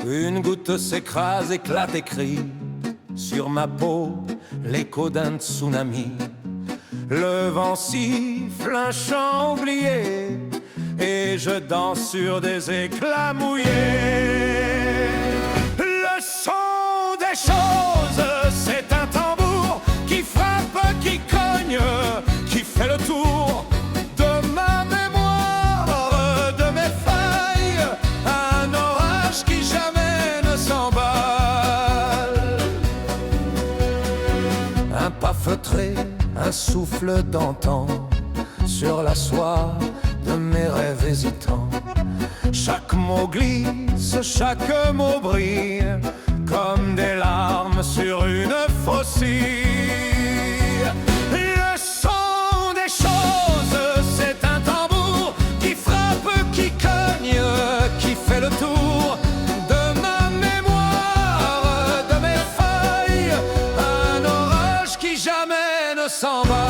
Une goutte s'écrase, éclate et crie sur ma peau, l'écho d'un tsunami. Le vent siffle un chant oublié et je danse sur des éclats mouillés. Le son des choses, c'est un tambour qui frappe, qui cogne, qui fait le tour de ma mémoire, de mes failles. Un orage qui jamais ne s'emballe. Un pas feutré, un souffle d'antan sur la soie de mes rêves hésitants. Chaque mot glisse, chaque mot brille comme des larmes sur une faucille. Le son des choses, c'est un tambour qui frappe, qui cogne, qui fait le tour de ma mémoire, de mes failles. Un orage qui jamais ne s'emballe.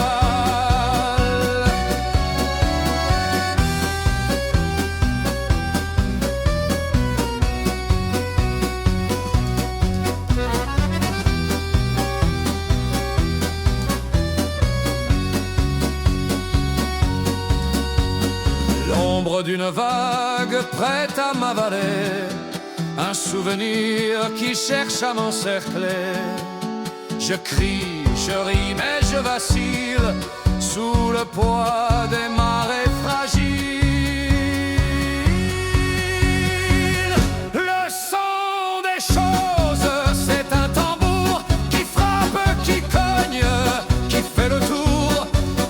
L'ombre d'une vague prête à m'avaler, un souvenir qui cherche à m'encercler. Je crie, je ris, mais je vacille sous le poids des marées fragiles. Le son des choses, c'est un tambour qui frappe, qui cogne, qui fait le tour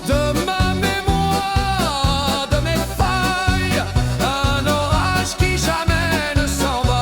de ma mémoire, de mes failles. Un orage qui jamais ne s'emballe.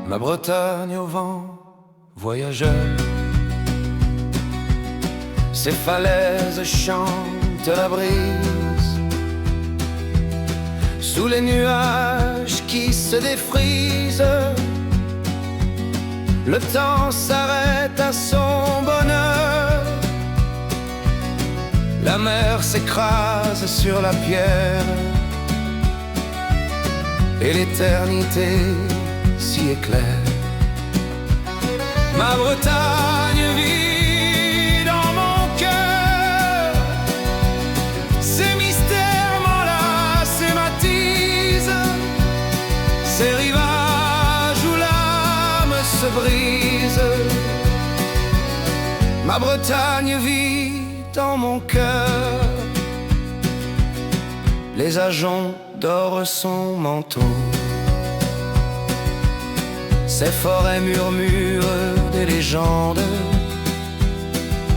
Ma Bretagne au vent voyageur, ses falaises chantent la brise. Sous les nuages qui se défrisent, le temps s'arrête à son bonheur. La mer s'écrase sur la pierre et l'éternité s'y éclaire. Ma Bretagne vit dans mon cœur, ses mystères m'enlacent et m'attisent, ces rivages où l'âme se brise. Ma Bretagne vit dans mon cœur, les ajoncs dorent son manteau. Ces forêts murmurent des légendes,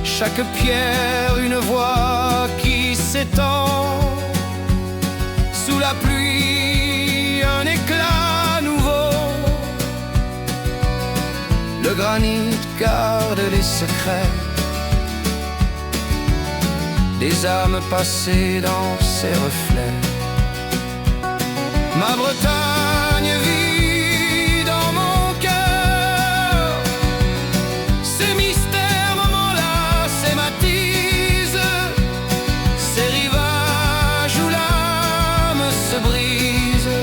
chaque pierre une voix qui s'étend. Sous la pluie un éclat nouveau, le granit garde les secrets des âmes passées dans ses reflets. Ma Bretagne vit dans mon cœur, ces mystères m'enlacent et m'attisent, ces rivages où l'âme se brise.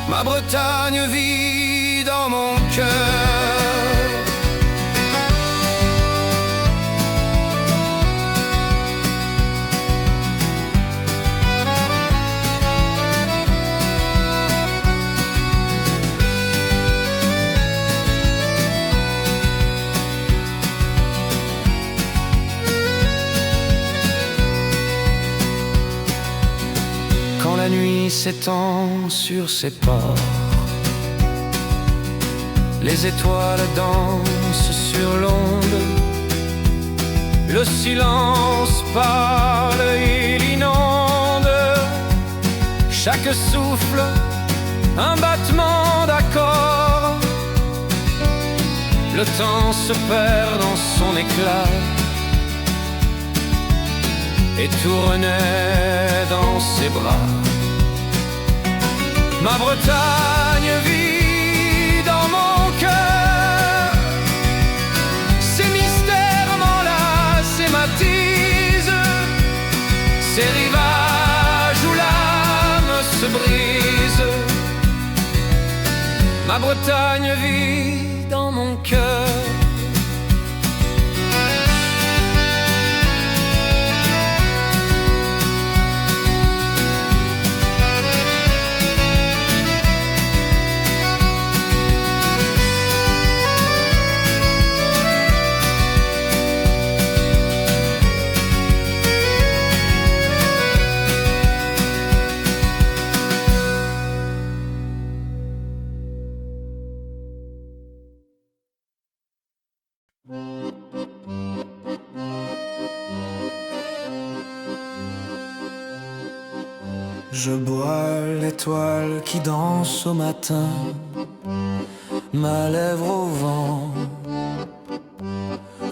Ma Bretagne vit dans mon cœur. Quand la nuit s'étend sur ses ports, les étoiles dansent sur l'onde, le silence parle et l'inonde. chaque souffle, un battement d'accord. Le temps se perd dans son éclat et tout renaît dans ses bras. Ma Bretagne vit dans mon cœur, ses mystères m'enlacent et m'attisent, ces rivages où l'âme se brise. Ma Bretagne vit dans mon cœur. Je bois l'étoile qui danse au matin, ma lèvre au vent,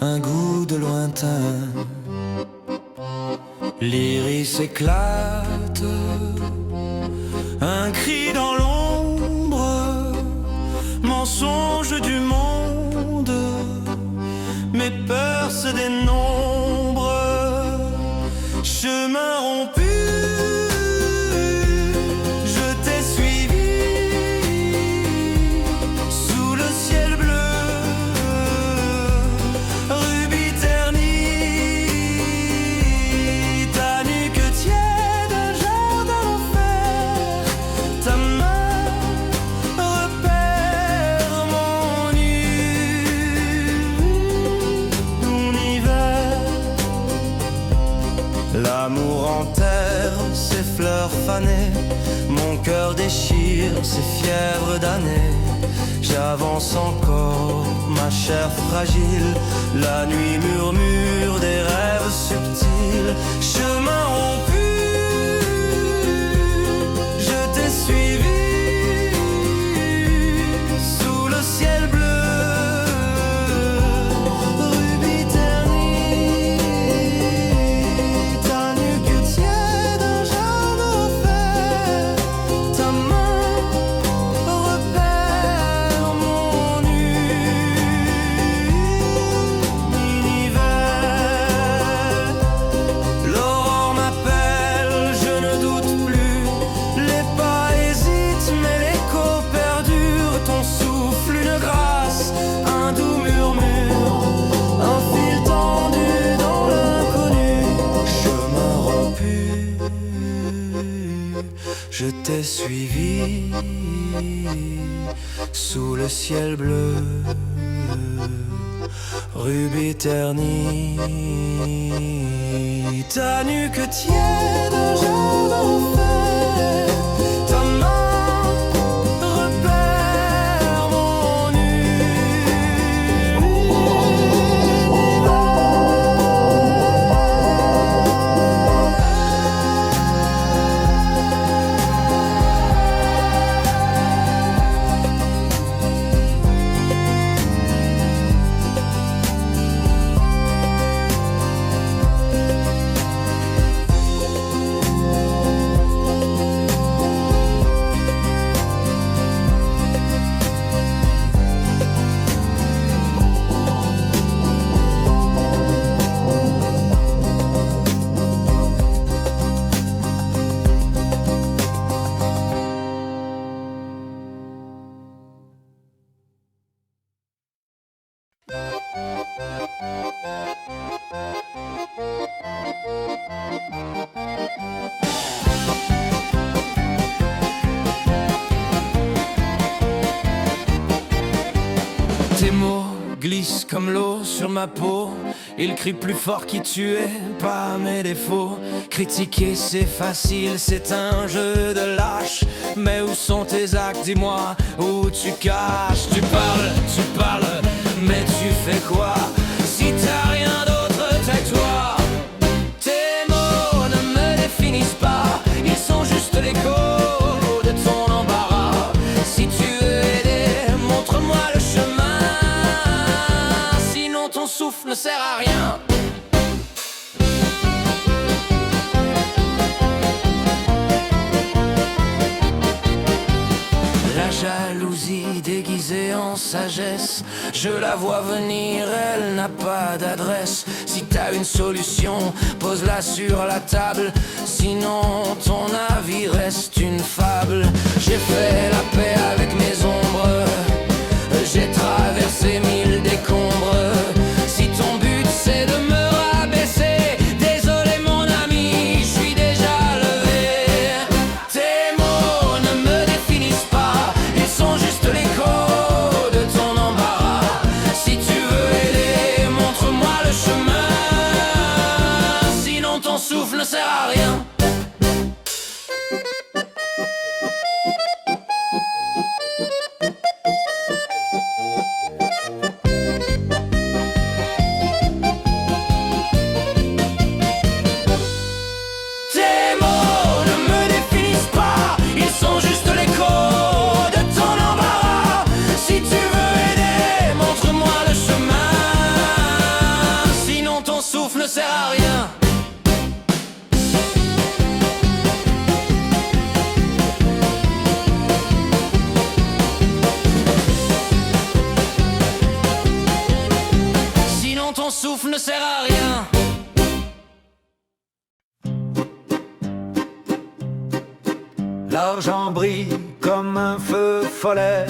un goût de lointain. L'iris éclate, un cri dans l'ombre, mensonge du monde, mes peurs se dénombrent, chemin rompu. L'amour enterre ses fleurs fanées, mon cœur déchire ses fièvres d'années. J'avance encore, ma chair fragile, la nuit murmure des rêves subtils. Chemin rompu, je t'ai suivi sous le ciel bleu. Je t'ai suivi sous le ciel bleu, rubis terni, ta nuque tiède, jeune enfer, ta main repère mon Tes mots glissent comme l'eau sur ma peau. Ils crient plus fort qui tu es, pas mes défauts. Critiquer c'est facile, c'est un jeu de lâche. Mais où sont tes actes, dis-moi, où tu caches? Tu parles, mais tu fais quoi? Si t'as rien d'autre, tais-toi. Tes mots ne me définissent pas, ils sont juste l'écho ton souffle ne sert à rien. La jalousie déguisée en sagesse, je la vois venir, elle n'a pas d'adresse. Si t'as une solution, pose-la sur la table, sinon ton avis reste une fable. J'ai fait la paix avec mes ombres, j'ai traversé 1000 décombres. Si ton but c'est de me rabaisser, désolé mon ami, je suis déjà levé. Tes mots ne me définissent pas, ils sont juste l'écho de ton embarras. Si tu veux aider, montre-moi le chemin, sinon ton souffle ne sert à rien. Ton souffle ne sert à rien. L'argent brille comme un feu follet.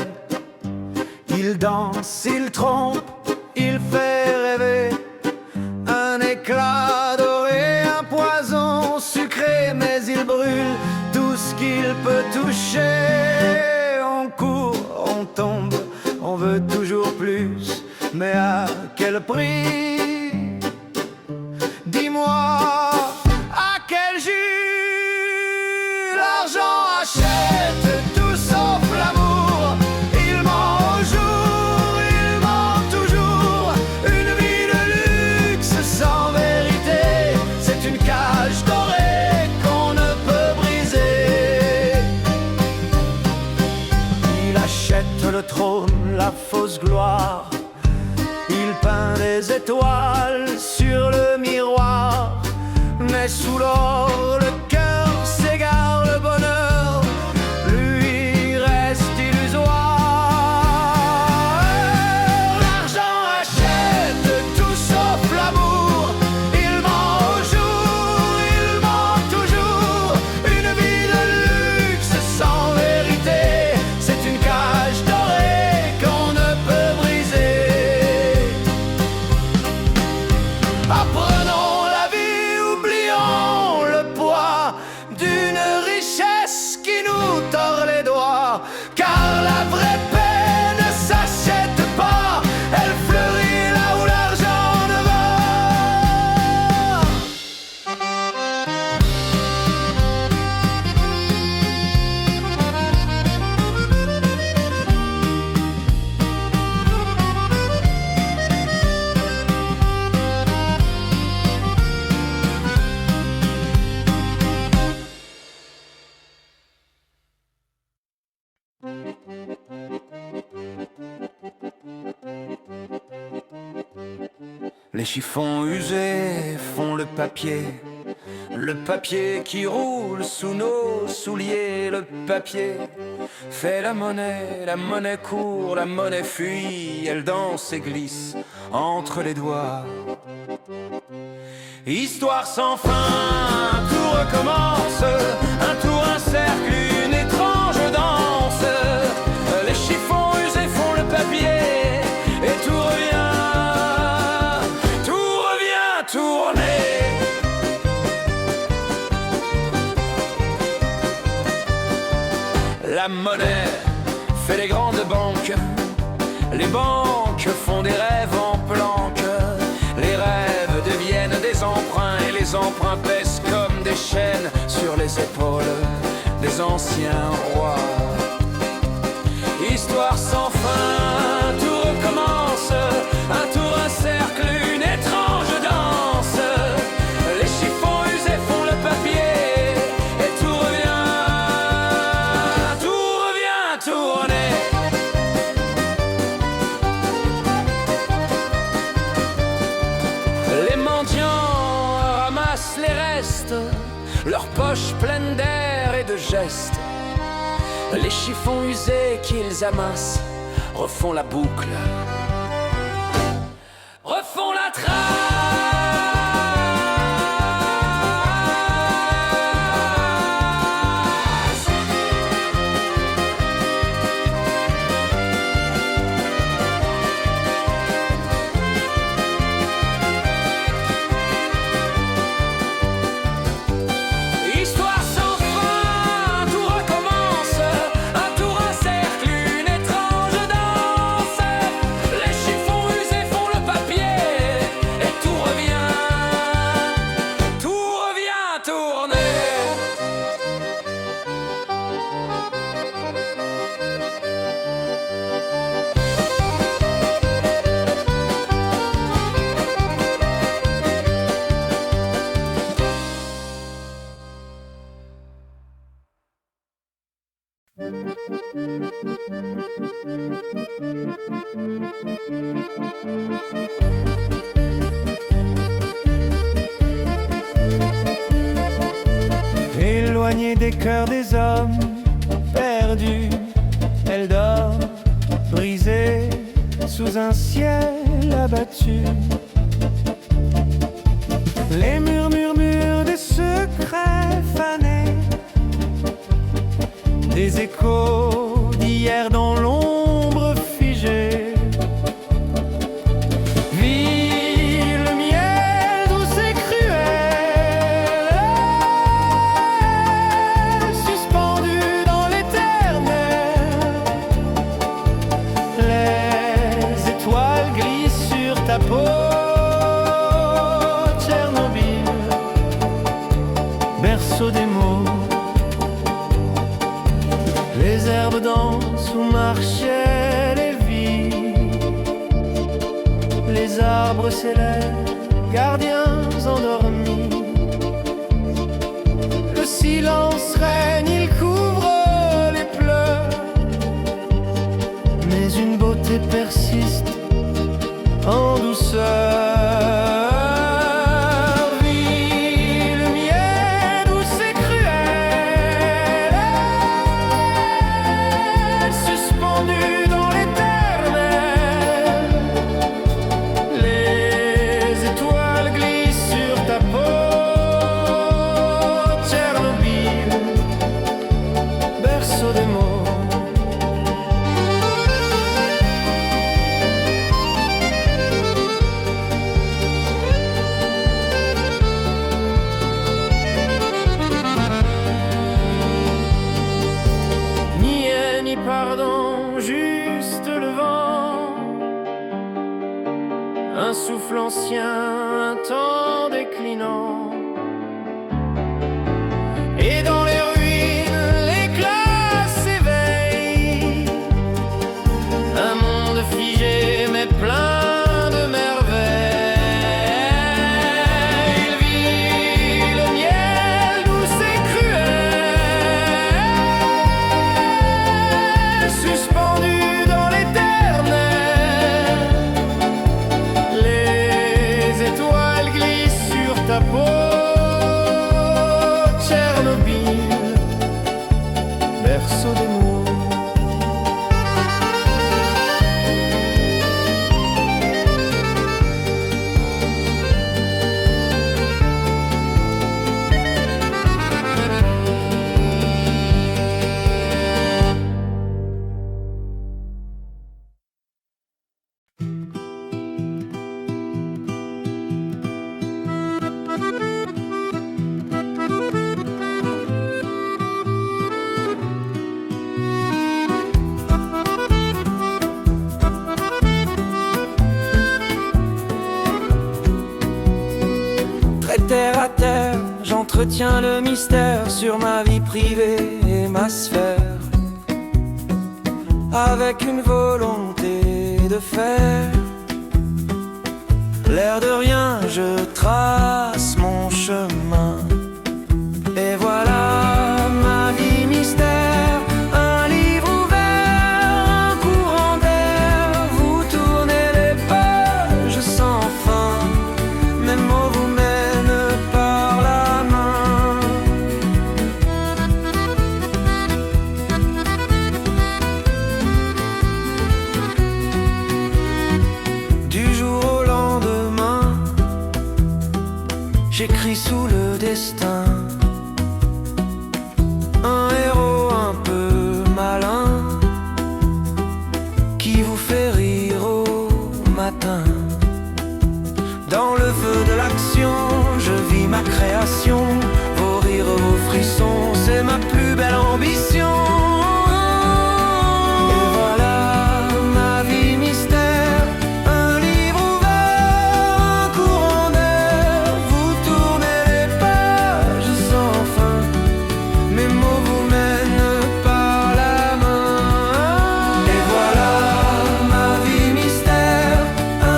Il danse, il trompe, il fait rêver. Un éclat doré, un poison sucré, mais il brûle tout ce qu'il peut toucher. On court, on tombe, on veut toujours plus. Mais à quel prix? Dis-moi, à quel jus? L'argent achète tout sauf l'amour. Il ment au jour, il ment toujours. Une vie de luxe sans vérité, c'est une cage dorée qu'on ne peut briser. Il achète le trône, la fausse gloire. Il peint des étoiles sur le miroir, mais sous l'or le cœur s'égare, le bonheur lui reste illusoire. L'argent achète tout sauf l'amour. Il ment au jour, il ment toujours. Une vie de luxe sans vérité, c'est une cage dorée qu'on ne peut briser. Apprenons la vie, oublions le poids d'une richesse qui nous tord les doigts. Car la vraie paix ne s'achète pas, elle fleurit là où l'argent ne va. Les chiffons usés font le papier qui roule sous nos souliers. Le papier fait la monnaie court, la monnaie fuit, elle danse et glisse entre les doigts. Histoire sans fin, tout recommence, un tour, un cercle, une étrange danse. Les chiffons usés font le papier et tout revient tourner. La monnaie fait les grandes banques, les banques font des rêves en planque. Les rêves deviennent des emprunts et les emprunts pèsent comme des chaînes sur les épaules des anciens rois. Histoire sans fin, tout recommence, un tour, un cercle, une étrange danse. Les chiffons usés font le papier et tout revient tourner. restent, leurs poches pleines d'air et de gestes. Les chiffons usés qu'ils amassent refont la boucle, refont la trace. Histoire sans fin, tout recommence. Un tour, un cercle, une étrange danse. Les chiffons usés font le papier et tout revient tourner. Éloignée des cœurs des hommes perdus, elle dort, brisée sous un ciel abattu. Les murmures des secrets fanés, des échos d'hier dans l'ombre figée. Vie, le miel douce et cruel, suspendu dans l'éternel. Les étoiles glissent sur ta peau, Tchernobyl, berceau des mots. Les herbes dansent où marchaient les vies. Les arbres s'élèvent, gardiens endormis. Le silence règne, il couvre les pleurs. Mais une beauté persiste en douceur. Pardon, juste le vent, un souffle ancien, un temps déclinant. Et dans les ruines, l'éclat s'éveille, un monde figé mais plein de merveilles. Il vit le miel douce et cruel, suspendu dans l'éternel. Les étoiles glissent sur ta peau, Tchernobyl, berceau des mots. Terre à terre, j'entretiens le mystère sur ma vie privée et ma sphère, avec une volonté de faire. L'air de rien, je trace mon chemin. Et voilà ma vie mystère, un livre ouvert, un courant d'air. Vous tournez les pages sans fin, mes mots vous mènent par la main. j'écris sous le destin. Un héros un peu malin qui vous fait rire au matin. Dans le feu de l'action, je vis ma création. Vos rires, vos frissons, c'est ma plus belle ambition. Et voilà ma vie mystère, un livre ouvert, un courant d'air. Vous tournez les pages sans fin, mes mots vous mènent par la main. Et voilà ma vie mystère,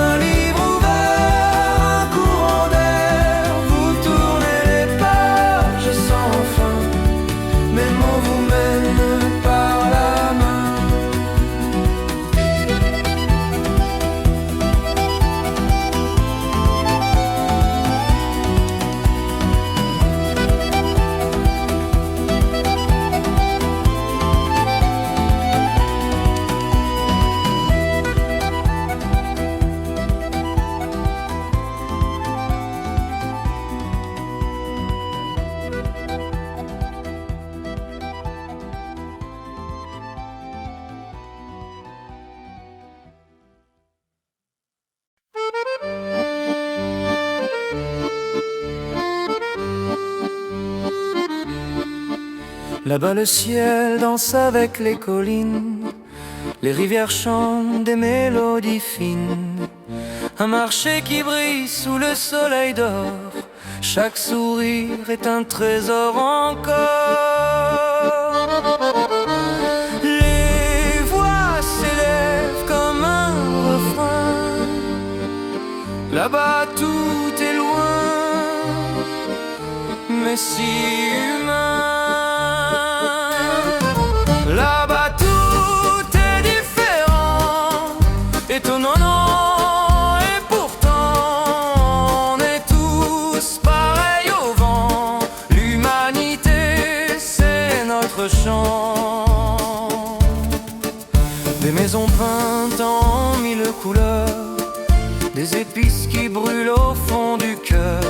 un livre ouvert, un courant d'air. Vous tournez les pages sans fin, mes mots vous mènent par la main. Là-bas le ciel danse avec les collines, les rivières chantent des mélodies fines. Un marché qui brille sous le soleil d'or, chaque sourire est un trésor encore. Les voix s'élèvent comme un refrain, là-bas tout est loin, mais si humain. Là-bas tout est différent, étonnant, et pourtant on est tous pareils au vent. L'humanité c'est notre chant. Des maisons peintes en mille couleurs, des épices qui brûlent au fond du cœur.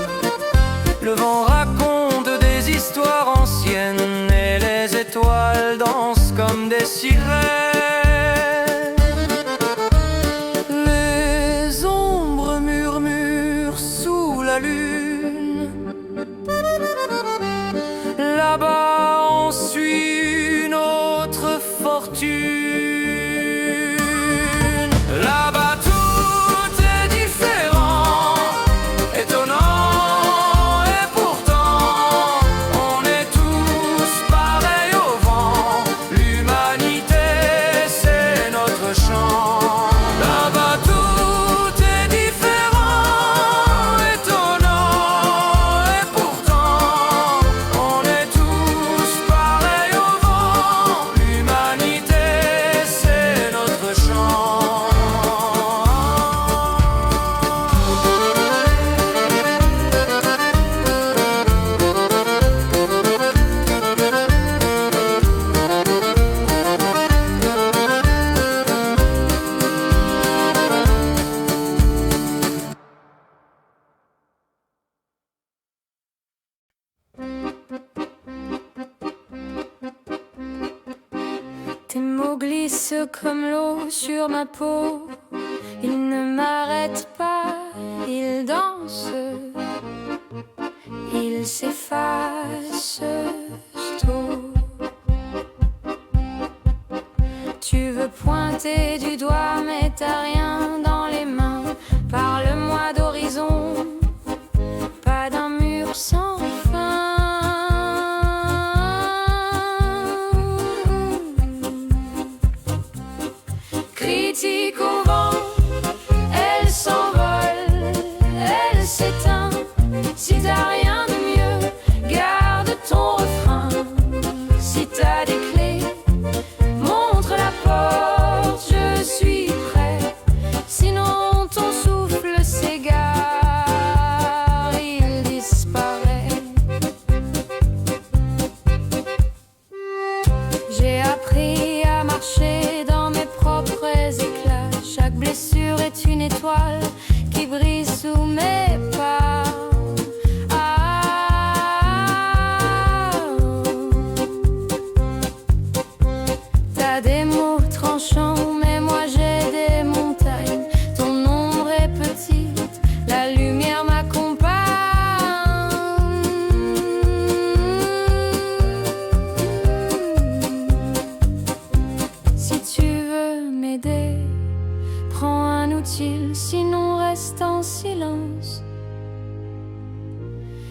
Le vent raconte des histoires anciennes et les étoiles dansent comme des sirènes. Les ombres murmurent sous la lune. Là-bas on suit une autre fortune. Là-bas tout est différent, étonnant. Tes mots glissent comme l'eau sur ma peau. Ils ne m'arrêtent pas, ils dansent, ils s'effacent tôt. Tu veux pointer du doigt mais t'as rien dans les mains. Parle-moi d'horizon, pas d'un mur sans fin. Critique au vent, elle s'envole, elle s'éteint.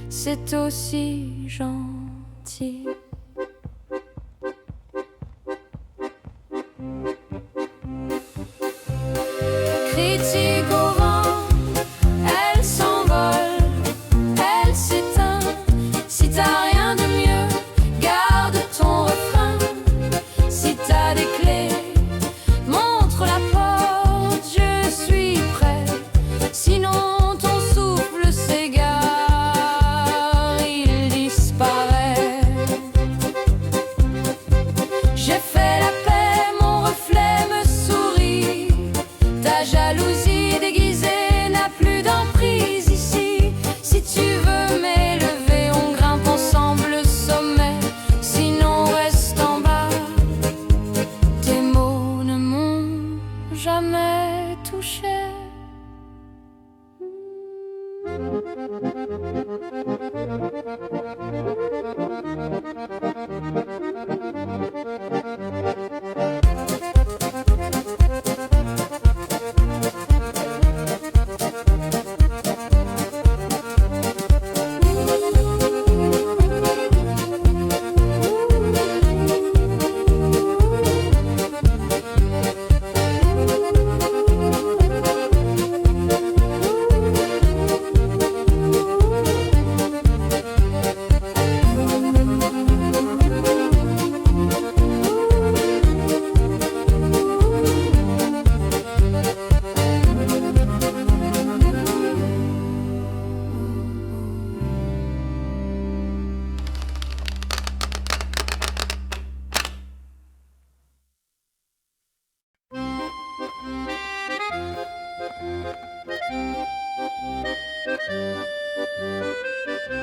c'est aussi gentil. Critique au vent, elle s'envole, elle s'éteint. Si t'as rien de mieux, garde ton refrain. Si t'as des clés, montre la porte, je suis prêt. Sinon ton souffle s'égare, il disparaît. J'ai fait la paix, mon reflet me sourit. Ta jalousie déguisée n'a plus d'emprise ici. Si tu veux m'élever, on grimpe ensemble le sommet. Sinon reste en bas. Tes mots ne m'ont jamais touché.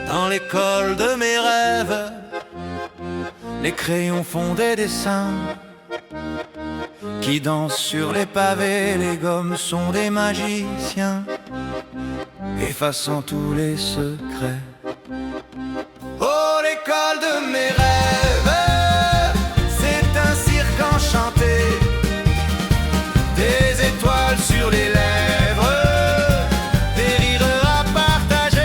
Dans l'école de mes rêves, les crayons font des dessins qui dansent sur les pavés. Les gommes sont des magiciens, effaçant tous les secrets. Oh, l'école de mes rêves, c'est un cirque enchanté, des étoiles sur les lèvres, des rires à partager,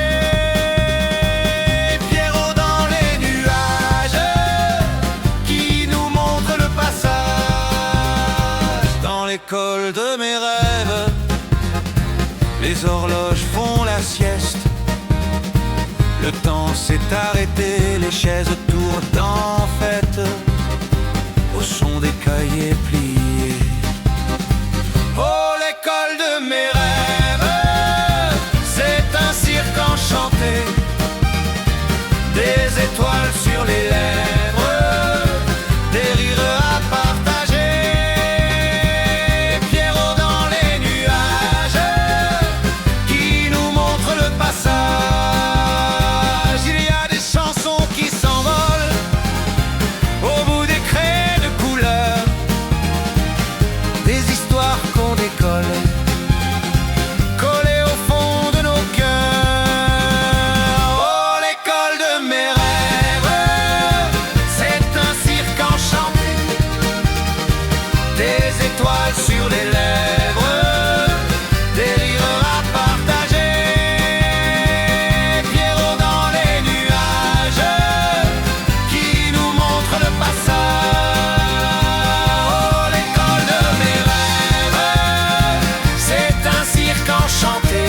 Pierrot dans les nuages qui nous montre le passage. Dans l'école de mes rêves, les horloges font la sieste. Le temps s'est arrêté, les chaises tournent en fête au son des cahiers pliés. Oh, l'école de mes rêves, c'est un cirque enchanté, des étoiles sur les lèvres, des rires à partager, Pierrot dans les nuages qui nous montrent le passage. Il y a des chansons qui s'envolent au bout des craies de couleur, des histoires qu'on décolle, collées au fond de nos cœurs. Oh, l'école de mes rêves, c'est un cirque enchanté, des étoiles sur les lèvres, des rires à partager, Pierrot dans les nuages qui nous montre le passage. Oh, l'école de mes rêves, c'est un cirque enchanté,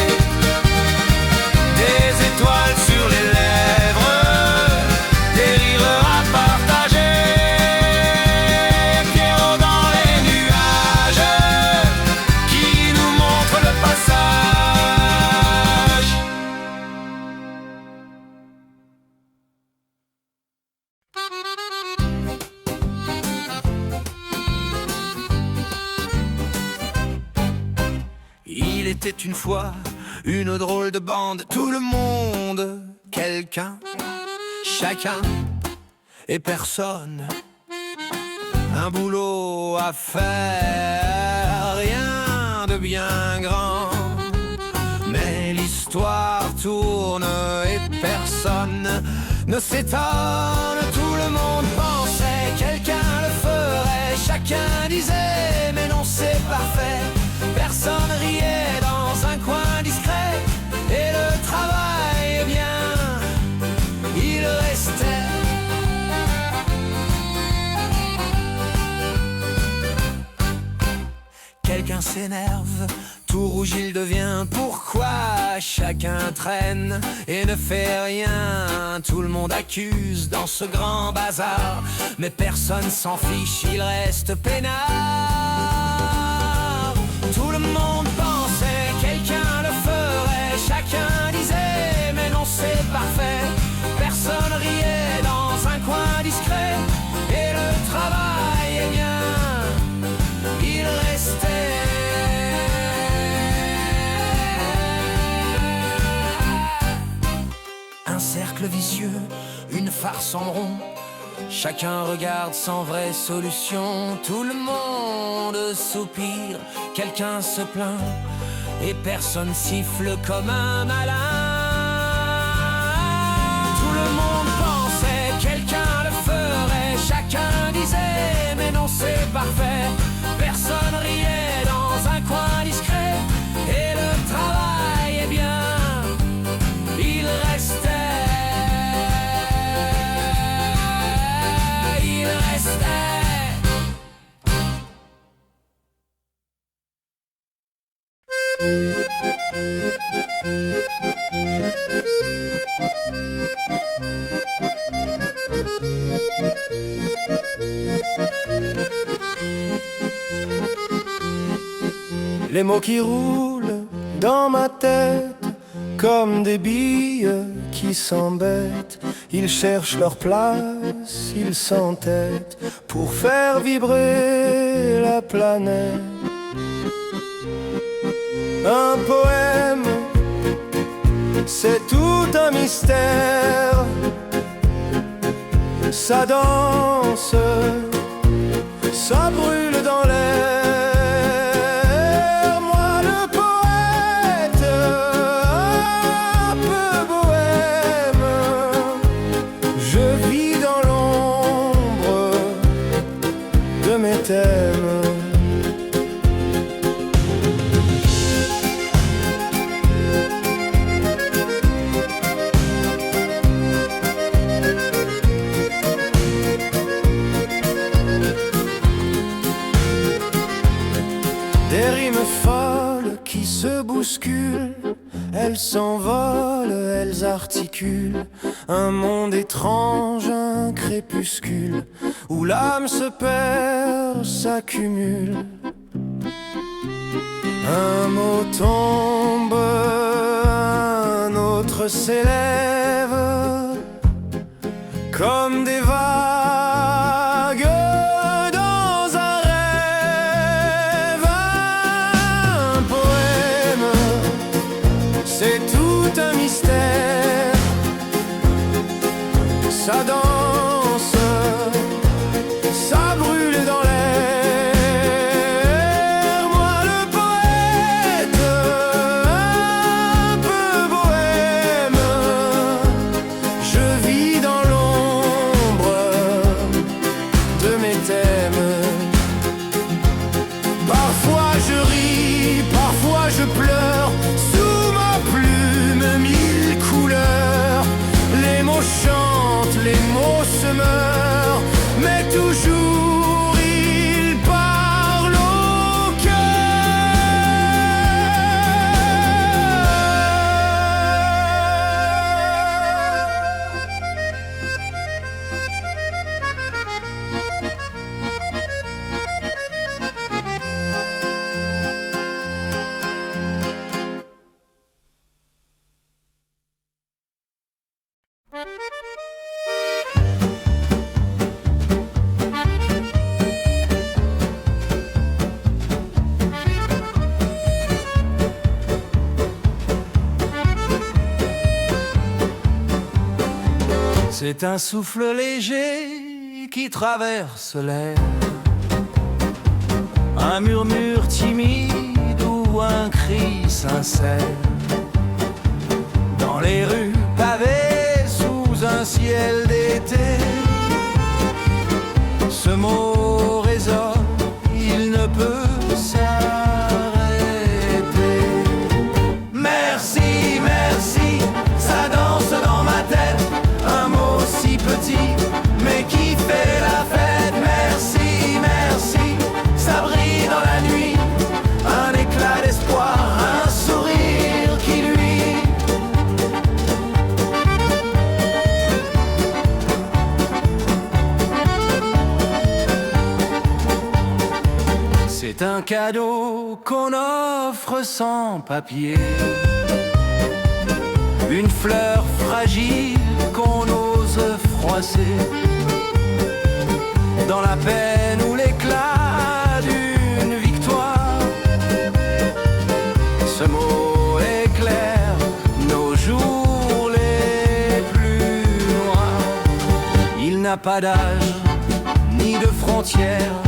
des étoiles sur les lèvres, des rires à partager, Pierrot dans les nuages qui nous montre le passage. Il était une fois une drôle de bande, tout le monde, quelqu'un, chacun et personne. Un boulot à faire, rien de bien grand, mais l'histoire tourne et personne ne s'étonne. Tout le monde pensait quelqu'un le ferait, chacun disait mais non c'est parfait. Personne riait dans un coin discret, et le travail, eh bien, chacun traîne et ne fait rien. Tout le monde accuse dans ce grand bazar, mais personne s'en fiche, il reste peinard. Tout le monde pensait, quelqu'un le ferait, chacun disait, mais non c'est parfait. Personne riait dans un coin discret, et le travail, eh bien, il restait. Un cercle vicieux, une farce en rond. Chacun regarde sans vraie solution. Tout le monde soupire, quelqu'un se plaint, et personne siffle comme un malin. Tout le monde pensait, quelqu'un le ferait, chacun disait, mais non c'est parfait. Personne riait dans un coin discret, et le travail, eh bien, il restait. Il restait. Les mots qui roulent dans ma tête comme des billes qui s'embêtent. Ils cherchent leur place, ils s'entêtent pour faire vibrer la planète. Un poème, c'est tout un mystère. Ça danse, ça brûle dans l'air. Moi le poète, un peu bohème, je vis dans l'ombre de mes thèmes. Des rimes folles qui se bousculent, elles s'envolent, elles articulent un monde étrange, un crépuscule où l'âme se perd, s'accumule. Un mot tombe, un autre s'élève comme des vagues dans un rêve. Un poème, c'est tout un mystère. Ça danse, ça brûle dans l'air. Moi le poète, un peu bohème, je vis dans l'ombre de mes thèmes. Parfois je ris, parfois je pleure, sous ma plume mille couleurs. Les mots chantent, les mots se meurent, mais toujours ils parlent au C'est un souffle léger qui traverse l'air, un murmure timide ou un cri sincère. Dans les rues pavées sous un ciel d'été, ce mot résonne, il ne peut s'arrêter. Merci, merci, ça danse dans ma tête. Un mot si petit, mais qui fait la fête. Merci, merci, ça brille dans la nuit. Un éclat d'espoir, un sourire qui lui C'est un cadeau qu'on offre sans papier, une fleur fragile qu'on ose froisser, dans la peine ou l'éclat d'une victoire. Ce mot éclaire nos jours les plus noirs. Il n'a pas d'âge ni de frontières,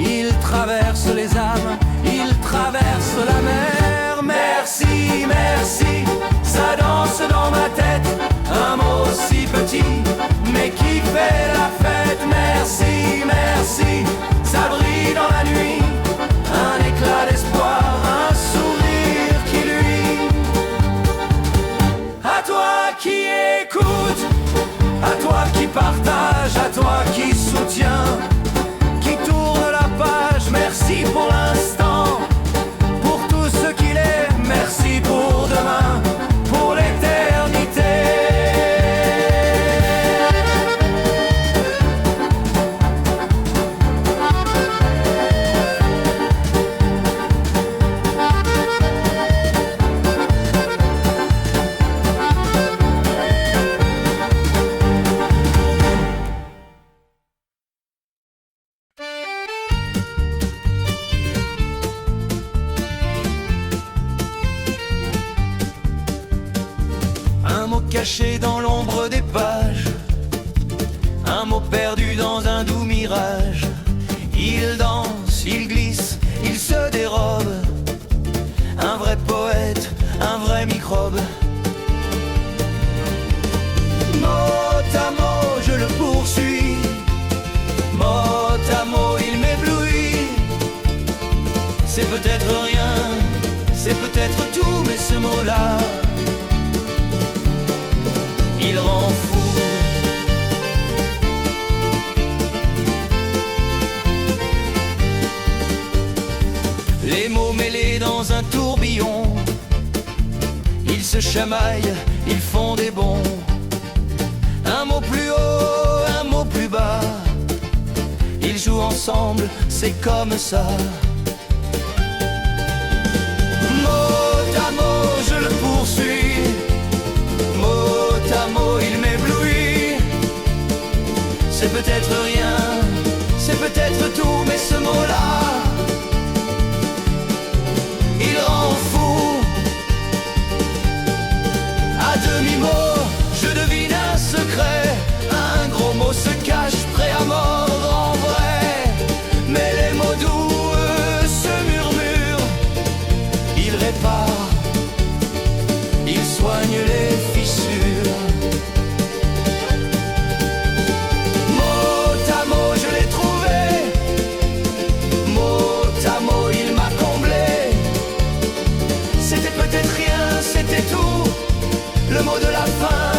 il traverse les âmes, il traverse la mer. Merci, merci, ça danse dans ma tête, un mot si petit, mais qui fait la fête. Merci, merci, ça brille dans la nuit, un éclat d'espoir, un sourire qui luit. À toi qui écoute, à toi qui partage, à toi qui soutient, qui tourne la page. Merci pour l'instant, pour tout ce qu'il est. Merci pour demain, pour l'éternité. Caché dans l'ombre des pages, un mot perdu dans un doux mirage. Il danse, il glisse, il se dérobe, un vrai poète, un vrai microbe. Mot à mot, je le poursuis, mot à mot, il m'éblouit. C'est peut-être rien, c'est peut-être tout, mais ce mot-là, il rend fou. Les mots mêlés dans un tourbillon, ils se chamaillent, ils font des bonds. Un mot plus haut, un mot plus bas, ils jouent ensemble, c'est comme ça. Mot à mot, je le poursuis, mot à mot, il m'éblouit. C'est peut-être rien, c'est peut-être tout, mais ce mot-là, il rend fou. À demi-mot, je devine un secret, un gros mot se cache prêt à mordre en vrai. Mais les mots doux, eux, se murmurent, ils réparent, ils soignent les fissures. Mot à mot, je l'ai trouvé, mot à mot, il m'a comblé. C'était peut-être rien, c'était tout, le mot de la fin.